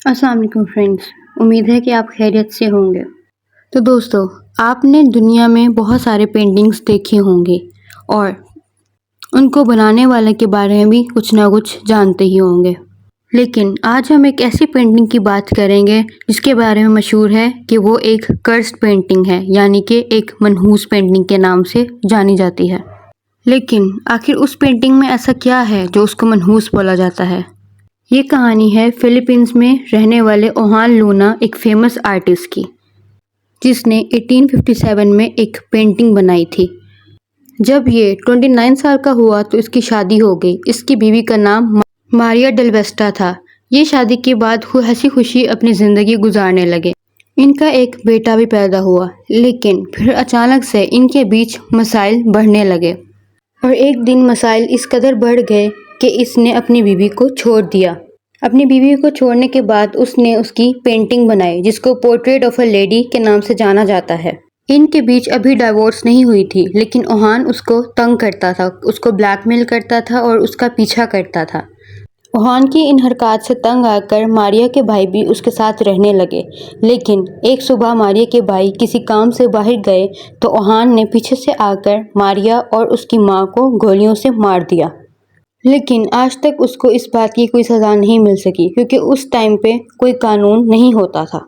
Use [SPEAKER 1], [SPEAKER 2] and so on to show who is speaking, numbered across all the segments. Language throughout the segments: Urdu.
[SPEAKER 1] السلام علیکم فرینڈس، امید ہے کہ آپ خیریت سے ہوں گے۔ تو دوستو، آپ نے دنیا میں بہت سارے پینٹنگز دیکھے ہوں گے اور ان کو بنانے والے کے بارے میں بھی کچھ نہ کچھ جانتے ہی ہوں گے، لیکن آج ہم ایک ایسی پینٹنگ کی بات کریں گے جس کے بارے میں مشہور ہے کہ وہ ایک کرسڈ پینٹنگ ہے، یعنی کہ ایک منحوس پینٹنگ کے نام سے جانی جاتی ہے۔ لیکن آخر اس پینٹنگ میں ایسا کیا ہے جو اس کو منحوس بولا جاتا ہے؟ یہ کہانی ہے فلپائنز میں رہنے والے اوہان لونا، ایک فیمس آرٹسٹ کی، جس نے 1857 میں ایک پینٹنگ بنائی تھی۔ جب یہ 29 سال کا ہوا تو اس کی شادی ہو گئی۔ اس کی بیوی کا نام ماریا ڈیل ویسٹا تھا۔ یہ شادی کے بعد ہنسی خوشی اپنی زندگی گزارنے لگے۔ ان کا ایک بیٹا بھی پیدا ہوا، لیکن پھر اچانک سے ان کے بیچ مسائل بڑھنے لگے، اور ایک دن مسائل اس قدر بڑھ گئے کہ اس نے اپنی بیوی کو چھوڑ دیا۔ اپنی بیوی کو چھوڑنے کے بعد اس نے اس کی پینٹنگ بنائی، جس کو پورٹریٹ آف اے لیڈی کے نام سے جانا جاتا ہے۔ ان کے بیچ ابھی ڈائیورس نہیں ہوئی تھی، لیکن اوہان اس کو تنگ کرتا تھا، اس کو بلیک میل کرتا تھا اور اس کا پیچھا کرتا تھا۔ اوہان کی ان حرکات سے تنگ آ کر ماریا کے بھائی بھی اس کے ساتھ رہنے لگے، لیکن ایک صبح ماریا کے بھائی کسی کام سے باہر گئے تو اوہان نے پیچھے سے آ کر ماریا اور اس کی ماں کو گولیوں سے مار دیا۔ لیکن آج تک اس کو اس بات کی کوئی سزا نہیں مل سکی، کیونکہ اس ٹائم پہ کوئی قانون نہیں ہوتا تھا۔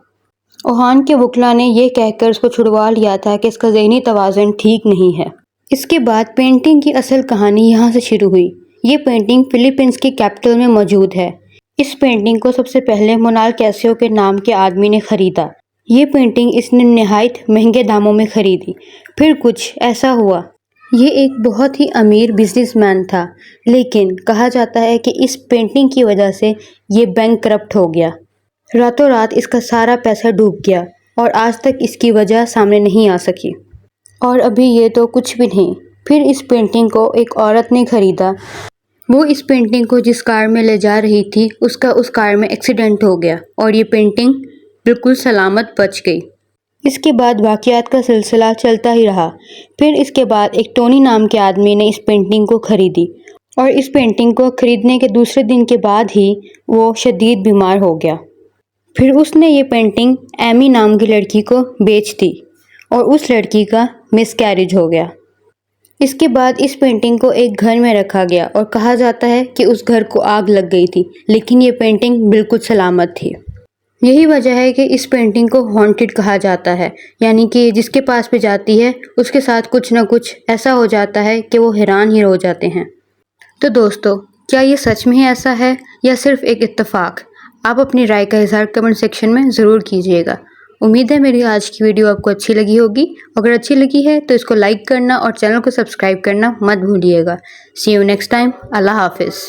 [SPEAKER 1] اوہان کے وکلا نے یہ کہہ کر اس کو چھڑوا لیا تھا کہ اس کا ذہنی توازن ٹھیک نہیں ہے۔ اس کے بعد پینٹنگ کی اصل کہانی یہاں سے شروع ہوئی۔ یہ پینٹنگ فلپائنز کی کیپٹل میں موجود ہے۔ اس پینٹنگ کو سب سے پہلے مونال کیسیو کے نام کے آدمی نے خریدا۔ یہ پینٹنگ اس نے نہایت مہنگے داموں میں خریدی۔ پھر کچھ ایسا ہوا۔ یہ ایک بہت ہی امیر بزنس مین تھا، لیکن کہا جاتا ہے کہ اس پینٹنگ کی وجہ سے یہ بینک کرپٹ ہو گیا۔ راتوں رات اس کا سارا پیسہ ڈوب گیا اور آج تک اس کی وجہ سامنے نہیں آ سکی۔ اور ابھی یہ تو کچھ بھی نہیں۔ پھر اس پینٹنگ کو ایک عورت نے خریدا۔ وہ اس پینٹنگ کو جس کار میں لے جا رہی تھی، اس کار میں ایکسیڈنٹ ہو گیا اور یہ پینٹنگ بالکل سلامت بچ گئی۔ اس کے بعد واقعات کا سلسلہ چلتا ہی رہا۔ پھر اس کے بعد ایک ٹونی نام کے آدمی نے اس پینٹنگ کو خریدی، اور اس پینٹنگ کو خریدنے کے دوسرے دن کے بعد ہی وہ شدید بیمار ہو گیا۔ پھر اس نے یہ پینٹنگ ایمی نام کی لڑکی کو بیچ دی، اور اس لڑکی کا مس کیریج ہو گیا۔ اس کے بعد اس پینٹنگ کو ایک گھر میں رکھا گیا اور کہا جاتا ہے کہ اس گھر کو آگ لگ گئی تھی، لیکن یہ پینٹنگ بالکل سلامت تھی۔ یہی وجہ ہے کہ اس پینٹنگ کو ہانٹڈ کہا جاتا ہے، یعنی کہ جس کے پاس بھی جاتی ہے اس کے ساتھ کچھ نہ کچھ ایسا ہو جاتا ہے کہ وہ حیران ہی ہو جاتے ہیں۔ تو دوستو، کیا یہ سچ میں ایسا ہے یا صرف ایک اتفاق؟ آپ اپنی رائے کا اظہار کمنٹ سیکشن میں ضرور کیجیے گا۔ امید ہے میری آج کی ویڈیو آپ کو اچھی لگی ہوگی۔ اگر اچھی لگی ہے تو اس کو لائک کرنا اور چینل کو سبسکرائب کرنا مت بھولیے گا۔ سی یو نیکسٹ ٹائم۔ اللہ حافظ۔